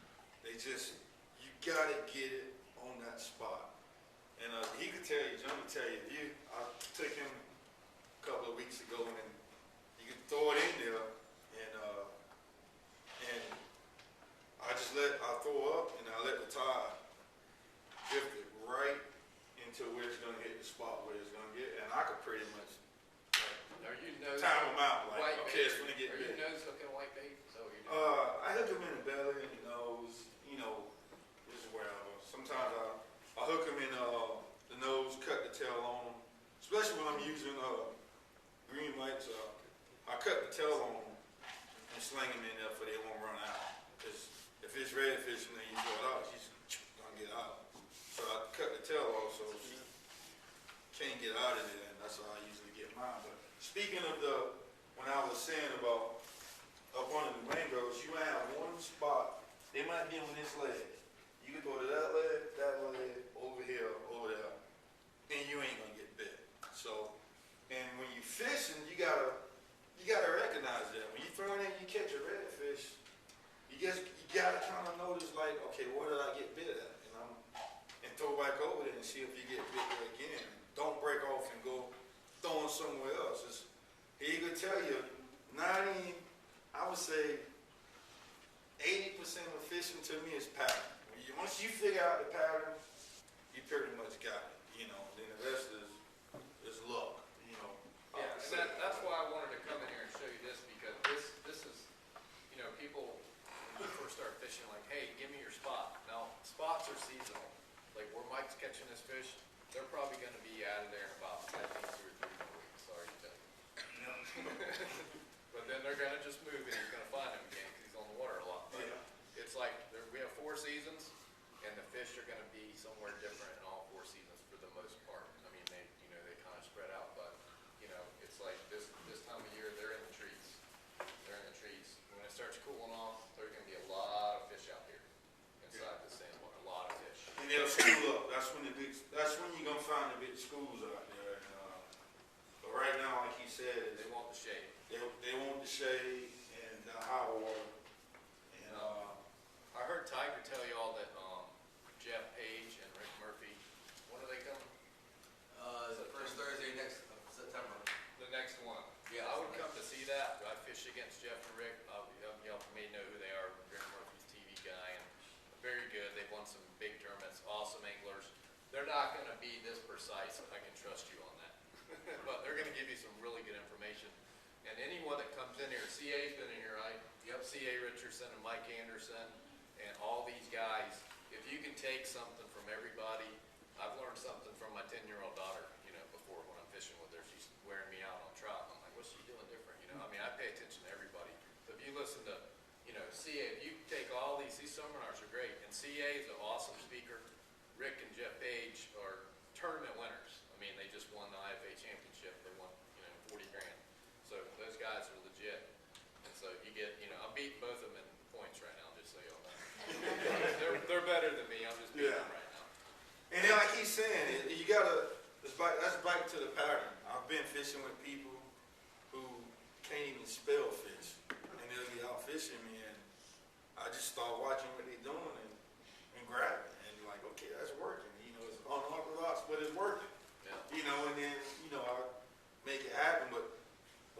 You gotta get it on that spot. And he could tell you, John could tell you, I took him a couple of weeks ago, and you could throw it in there, and I throw up, and I let the tide drift it right into where it's gonna hit the spot where it's gonna get, and I could pretty much time them out, like, okay, it's gonna get big. Are you nose hooking white bait? So I hook him in the belly, in the nose, just wherever. Sometimes I hook him in the nose, cut the tail on him, especially when I'm using green lights. I cut the tail on him and sling him in there so they won't run out. Because if it's redfish and then you throw it out, she's gonna get out. So I cut the tail off so she can't get out of there, and that's how I usually get mine. But speaking of when I was saying about up under the mangroves, you might have one spot, they might be on this leg. You can go to that leg, over here, over there, and you ain't gonna get bit. So, and when you fishing, you gotta recognize that. When you throw it in, you catch a redfish, you gotta kind of notice, like, okay, where did I get bit at? And throw back over there and see if you get bit there again. Don't break off and go throwing somewhere else. He could tell you 90, I would say 80% of fishing to me is pattern. Once you figure out the pattern, you pretty much got it, you know. Then the rest is luck, you know. Yeah, and that's why I wanted to come in here and show you this, because this is, you know, people when you first start fishing, like, hey, give me your spot. Now, spots are seasonal. Like where Mike's catching his fish, they're probably going to be out of there in about, I think, 2 or 3 more weeks. Sorry to tell you. But then they're going to just move and he's going to find him again because he's on the water a lot. But Yeah. it's like we have 4 seasons, and the fish are going to be somewhere different in all 4 seasons for the most part. I mean, they kind of spread out, but you know, it's like this time of year they're in the trees. They're in the trees. When it starts cooling off, there's going to be a lot of fish out here inside the sandbar. A lot of fish. And they'll school up. That's when you're gonna find the big schools out there. And, but right now, like he said, They want the shade. they want the shade and the high water. And I heard Tiger tell you all that Jeff Page and Rick Murphy, when are they coming? The first Thursday next September. The next one. Yeah, I would come to see that. I fish against Jeff and Rick. Y'all may know who they are. Rick Murphy's TV guy, and very good. They've won some big tournaments. Awesome anglers. They're not going to be this precise. I can trust you on that. But they're going to give you some really good information. And anyone that comes in here, CA's been in here, right? Yep. CA Richardson and Mike Anderson and all these guys. If you can take something from everybody, I've learned something from my 10-year-old daughter, you know, before when I'm fishing with her. She's wearing me out on trout. I'm like, what's she doing different? You know, I mean, I pay attention to everybody. So if you listen to, you know, CA, if you take all these seminars are great. And CA is an awesome speaker. Rick and Jeff Page are tournament winners. I mean, they just won the IFA championship. They won, you know, 40 grand. So those guys are legit. And so you get, you know, I'm beating both of them in points right now, just so y'all know. they're better than me. I'm just beating them right now. And then like he's saying, you gotta, that's back to the pattern. I've been fishing with people who can't even spell fish. And they'll be out fishing me, and I just start watching what they're doing and grab it. And like, okay, that's working. You know, it's unorthodox, but it's working. Yeah. You know, and then, you know, I make it happen. But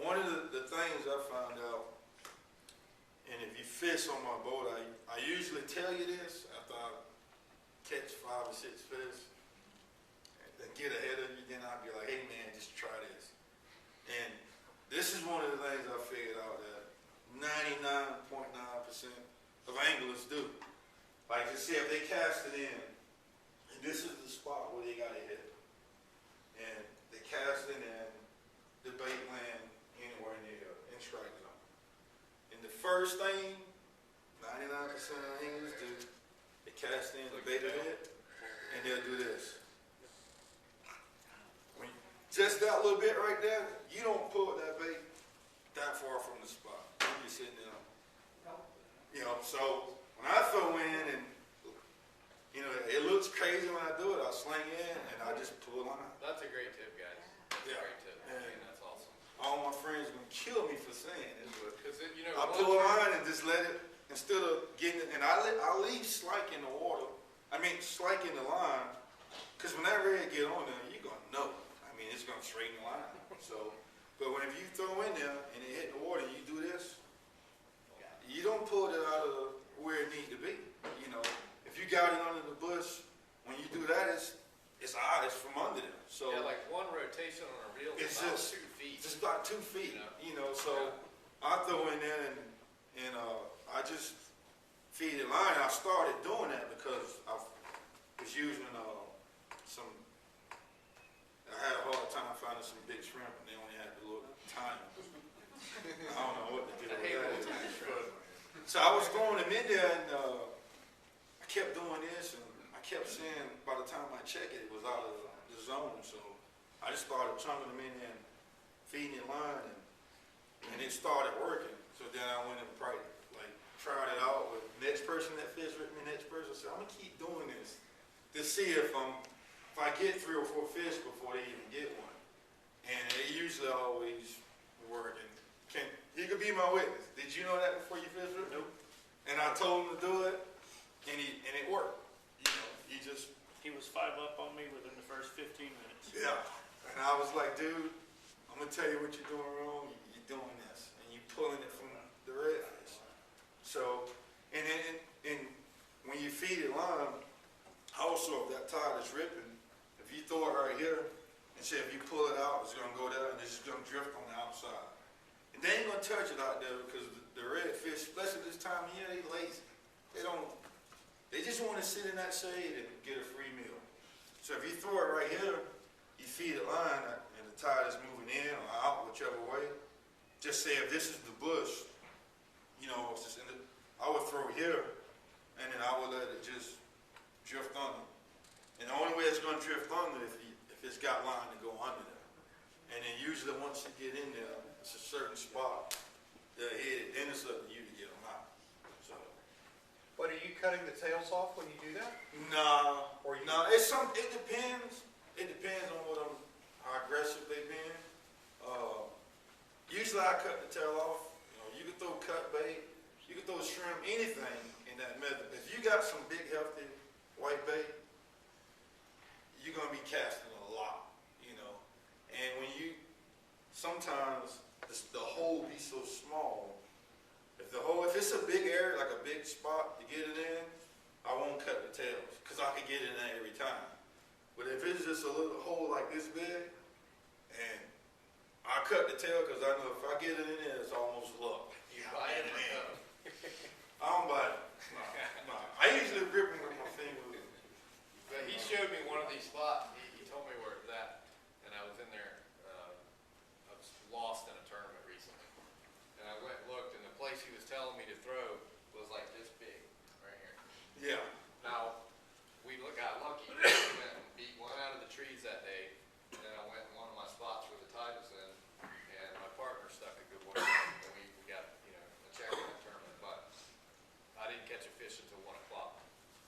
one of the things I found out, and if you fish on my boat, I usually tell you this after I catch 5 or 6 fish, and get ahead of you, then I'll be like, hey man, just try this. And this is one of the things I figured out that 99.9% of anglers do. Like, just see if they cast it in, and this is the spot where they got to hit it. And they cast it in, the bait land anywhere near in strike zone. And the first thing 99% of anglers do, they cast in the bait hit, and they'll do this. Just that little bit right there, you don't pull that bait that far from the spot. You're sitting there. You know, so when I throw in, and you know, it looks crazy when I do it, I sling in and I just pull a line. That's a great tip, guys. That's a great tip. I mean, that's awesome. All my friends are gonna kill me for saying it, but Because you know, I pull a line and just let it, instead of getting it, and I leave slike in the water. I mean, slike in the line, because when that red get on there, you're gonna know. I mean, it's gonna straighten the line. So, but when if you throw in there and it hit the water, you do this. You don't pull it out of where it needs to be. You know, if you got it under the bush, when you do that, it's odd. It's from under there. So yeah, like one rotation on a reel is about 2 feet. It's about 2 feet. You know, so yeah. I throw in there and I just feed the line. I started doing that because I was using some. I had a hard time finding some big shrimp, and they only had the little tiny. I don't know what to do with that. So I was throwing them in there, and I kept doing this, and I kept seeing by the time I checked it, it was out of the zone. So I just started chunking them in there and feeding the line, and it started working. So then I went and tried it out with the next person that fished with me. Next person said, I'm gonna keep doing this to see if I get 3 or 4 fish before they even get one. And it usually always work. And he could be my witness. Did you know that before you fished with me? Nope. And I told him to do it, and it worked. You know, you just He was 5 up on me within the first 15 minutes. Yeah. And I was like, dude, I'm gonna tell you what you're doing wrong. You're doing this, and you're pulling it from the redfish. So, and when you feed it line, also if that tide is ripping, if you throw it right here, and say if you pull it out, it's gonna go there and it's just gonna drift on the outside. And they ain't gonna touch it out there because the redfish, especially this time of year, they lazy. They just want to sit in that shade and get a free meal. So if you throw it right here, you feed it line, and the tide is moving in or out, whichever way. Just say if this is the bush, you know, it's just I would throw here, and then I would let it just drift under. And the only way it's going to drift under if it's got line to go under there. And then usually once you get in there, it's a certain spot, they'll hit it, then it's up to you to get them out. So. But are you cutting the tails off when you do that? No, it depends. It depends on how aggressive they've been. Usually I cut the tail off. You know, you can throw cut bait, you can throw shrimp, anything in that method. If you got some big healthy white bait, you're gonna be casting a lot, you know. And when sometimes the hole be so small. If it's a big area, like a big spot to get it in, I won't cut the tails because I can get it in there every time. But if it's just a little hole like this big, and I cut the tail because I know if I get it in there, it's almost luck. You buy it or cut 'em? I don't buy it. No. I usually rip them with my finger. But he showed me one of these spots. He told me where it's at, and I was in there. I was lost in a tournament recently, and I went and looked, and the place he was telling me to throw was like this big, right here. Yeah. Now, we got lucky. We went and beat one out of the trees that day, and then I went in one of my spots where the tide was in, and my partner stuck a good one, and we got, a check in the tournament, but I didn't catch a fish until 1 o'clock,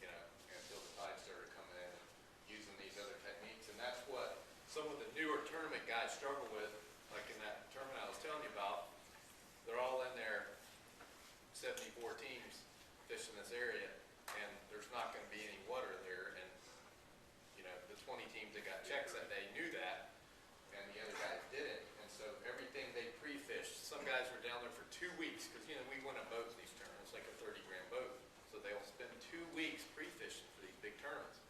until the tide started coming in and using these other techniques, and that's what some of the newer tournament guys struggle with, like in that tournament I was telling you about. They're all in there, 74 teams fishing this area, and there's not going to be any water there, and the 20 teams that got checks that day knew that, and the other guys didn't, and so everything they pre-fished, some guys were down there for 2 weeks, because we win a boat in these tournaments, like a 30-grand boat, so they'll spend 2 weeks pre-fishing for these big tournaments,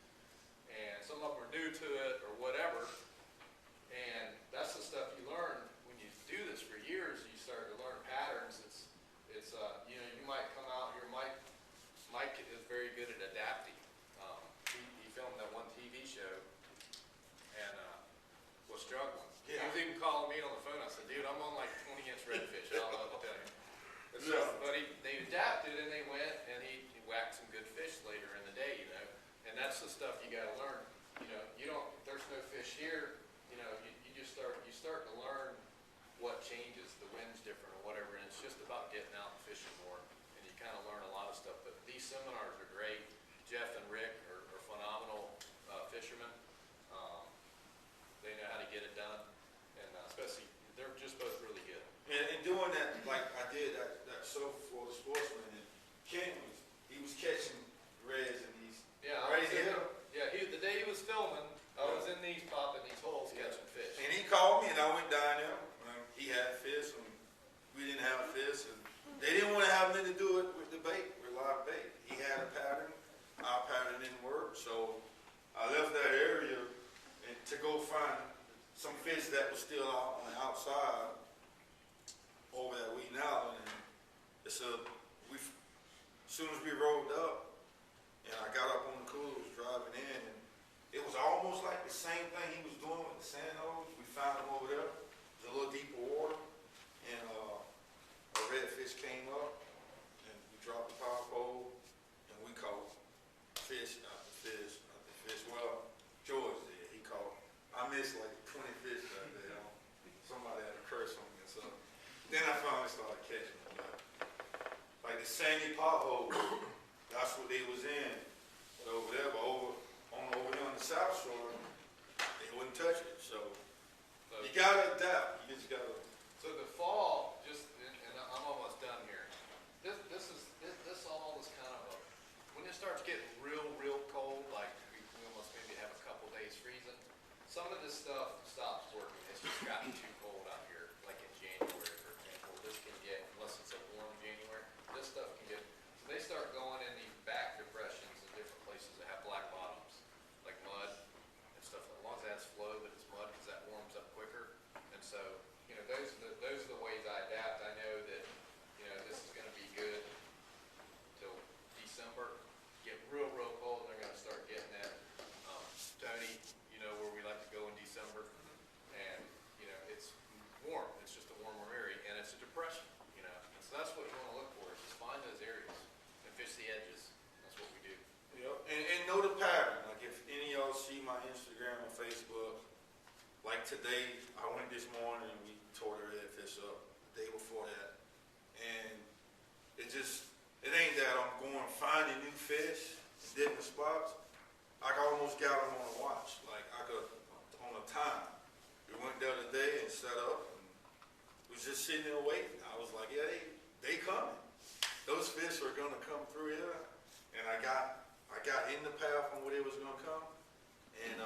and some of them are new to it or whatever, and that's the stuff you learn when you do this for years. You start to learn patterns. It's you might come out here. Mike is very good at adapting. He filmed that one TV show and was struggling. Yeah. He was even calling me on the phone. I said, dude, I'm on like 20-inch redfish. I don't know what to tell you. But they adapted and they went and he whacked some good fish later in the day, And that's the stuff you got to learn. There's no fish here. You start to learn what changes. The wind's different or whatever, and it's just about getting out and fishing more, and you kind of learn a lot of stuff. But these seminars are great. Jeff and Rick are phenomenal fishermen. They know how to get it done, and especially they're just both really good. And doing that, like I did that show for the sportsman, and Ken was catching reds and these right here. The day he was filming, I was in these popping these holes catching fish. And he called me, and I went down there. He had fish, and we didn't have fish, and they didn't want to have nothing to do with the bait, with live bait. He had a pattern. Our pattern didn't work, so I left that area and to go find some fish that was still out on the outside over at Wheaton Island. And as soon as we rolled up, and I got up on the cooler, was driving in, and it was almost like the same thing he was doing with the sand holes. We found him over there. It was a little deeper water, and a redfish came up, and we dropped the power pole, and we caught fish after fish after fish. Well, George did. He caught. I missed like 20 fish that day. Somebody had a curse on me, so then I finally started catching them. Like the sandy pothole, that's what they was in. But over there, over there on the South Shore, they wouldn't touch it. So you gotta adapt. You just gotta. So the fall, and I'm almost done here. This all is kind of when it starts getting real cold, like we almost the edges. That's what we do. Yep. And know the pattern. Like if any of y'all see my Instagram and Facebook, like today, I went this morning and we tore the redfish up the day before that. And it ain't that I'm going finding new fish in different spots. Like I almost got them on a watch. Like I could, on a time. We went the other day and set up and was just sitting there waiting. I was like, yeah, they coming. Those fish are gonna come through here. And I got in the path on where they was gonna come. And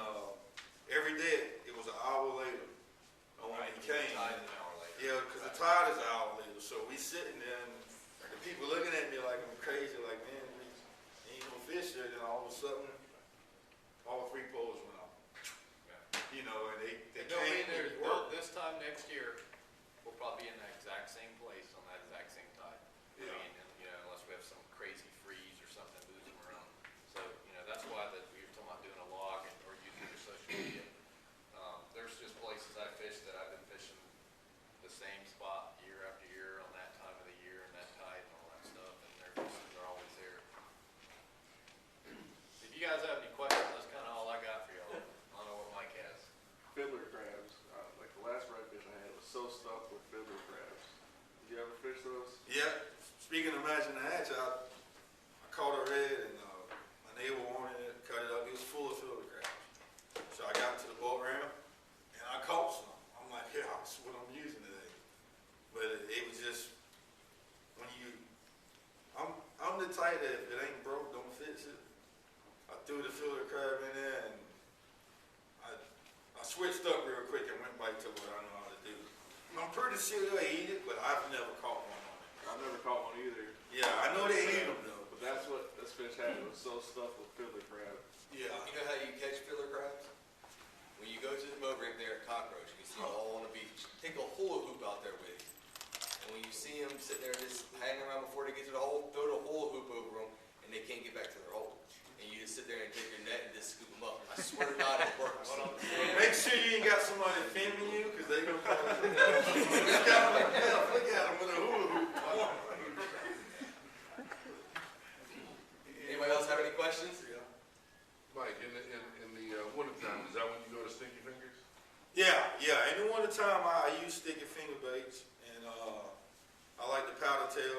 every day, it was an hour later. When he came. The tide is an hour later. Yeah, because the tide is an hour later. So we sitting there and the people looking at me like I'm crazy, like, man, ain't no fish there. Then all of a sudden, all 3 poles went off. Yeah. You know, and they They'll be came there, and worked. this time next year, we'll probably be in that exact same place on that exact same tide. Yeah. I mean, you know, unless we have some crazy freeze or something that moves them around. So, you know, that's why that we were talking about doing a log or using your social media. There's just places I fish that I've been fishing the same spot year after year on that time of the year and that tide and all that stuff, and they're always there. If you guys have any questions, that's kind of all I got for y'all. I don't know what Mike has. Fiddler crabs. Like the last redfish I had was so stuffed with fiddler crabs. Did you ever fish those? Yeah. Speaking of matching the hatch, I caught a red and my neighbor wanted it, cut it up. It was full of fiddler crabs. So I got to the boat ramp and I caught some. I'm like, yeah, that's what I'm using today. But it was just when I'm the type that if it ain't broke, don't fix it. I threw the fiddler crab in there and I switched up real quick and went back to what I know how to do. I'm pretty sure they'll eat it, but I've never caught one on it. I've never caught one either. Yeah, I know they eat them though. But that's what this fish had. It was so stuffed with fiddler crab. Yeah. You know how you catch fiddler crabs? When you go to the boat ramp there at Cockroach, you can see them all on the beach. Take a hula hoop out there with you. And when you see them sitting there just hanging around before they get to the hole, throw the hula hoop over them, and they can't get back to their hole. And you just sit there and take your net and just scoop them up. I swear to God, it works. Make sure you ain't got somebody filming you, because they gonna come and look at them with a hula hoop. Anybody else have any questions? Mike, in the wintertime, is that when you go to Stinky Fingers? Yeah. In the wintertime, I use sticky finger baits, and I like the powder tail.